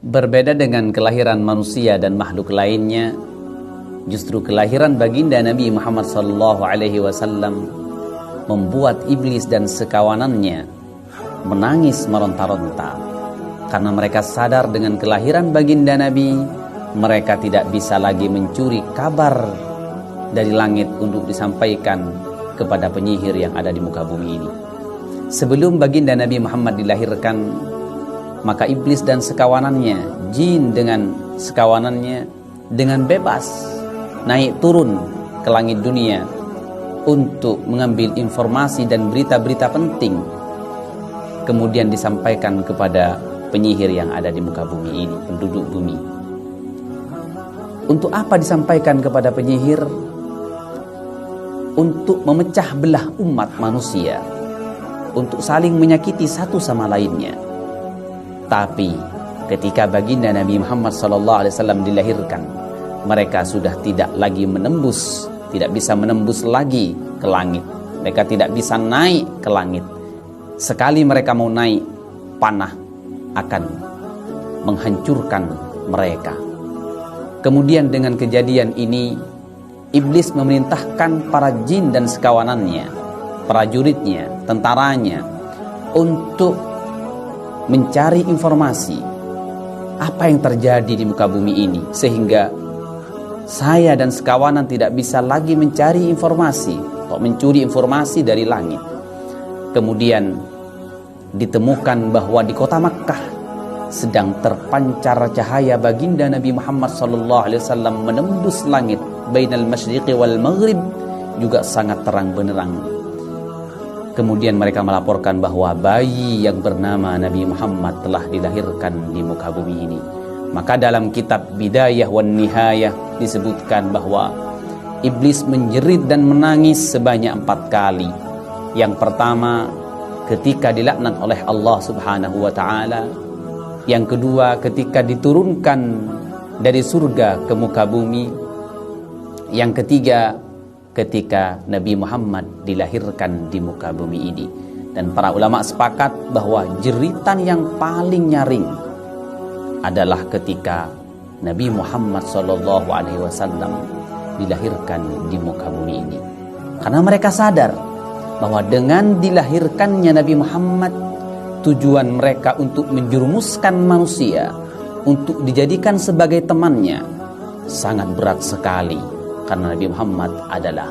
Berbeda dengan kelahiran manusia dan makhluk lainnya, justru kelahiran baginda Nabi Muhammad SAW membuat iblis dan sekawanannya menangis meronta-ronta, karena mereka sadar dengan kelahiran baginda Nabi, mereka tidak bisa lagi mencuri kabar dari langit untuk disampaikan kepada penyihir yang ada di muka bumi ini. Sebelum baginda Nabi Muhammad dilahirkan, maka iblis dan sekawanannya, jin dengan sekawanannya, dengan bebas naik turun ke langit dunia untuk mengambil informasi dan berita-berita penting, kemudian disampaikan kepada penyihir yang ada di muka bumi ini, penduduk bumi. Untuk apa disampaikan kepada penyihir? Untuk memecah belah umat manusia, untuk saling menyakiti satu sama lainnya. Tapi ketika baginda Nabi Muhammad SAW dilahirkan, mereka sudah tidak lagi menembus, tidak bisa menembus lagi ke langit. Mereka tidak bisa naik ke langit. Sekali mereka mau naik, panah akan menghancurkan mereka. Kemudian dengan kejadian ini, iblis memerintahkan para jin dan sekawanannya, prajuritnya, tentaranya, untuk mencari informasi apa yang terjadi di muka bumi ini, sehingga saya dan sekawanan tidak bisa lagi mencari informasi atau mencuri informasi dari langit. Kemudian ditemukan bahwa di kota Makkah sedang terpancar cahaya baginda Nabi Muhammad SAW menembus langit, bainal masyriqi wal maghrib, juga sangat terang benderang. Kemudian mereka melaporkan bahwa bayi yang bernama Nabi Muhammad telah dilahirkan di muka bumi ini. Maka dalam kitab Bidayah wan Nihayah disebutkan bahwa iblis menjerit dan menangis sebanyak 4 kali. Yang pertama ketika dilaknat oleh Allah Subhanahu wa ta'ala. Yang kedua ketika diturunkan dari surga ke muka bumi. Yang ketiga ketika Nabi Muhammad dilahirkan di muka bumi ini. Dan para ulama sepakat bahwa jeritan yang paling nyaring adalah ketika Nabi Muhammad SAW dilahirkan di muka bumi ini. Karena mereka sadar bahwa dengan dilahirkannya Nabi Muhammad, tujuan mereka untuk menjerumuskan manusia, untuk dijadikan sebagai temannya, sangat berat sekali. Karena Nabi Muhammad adalah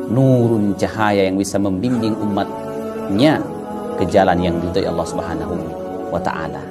nurun, cahaya yang bisa membimbing umatnya ke jalan yang diridhai Allah Subhanahu wa ta'ala.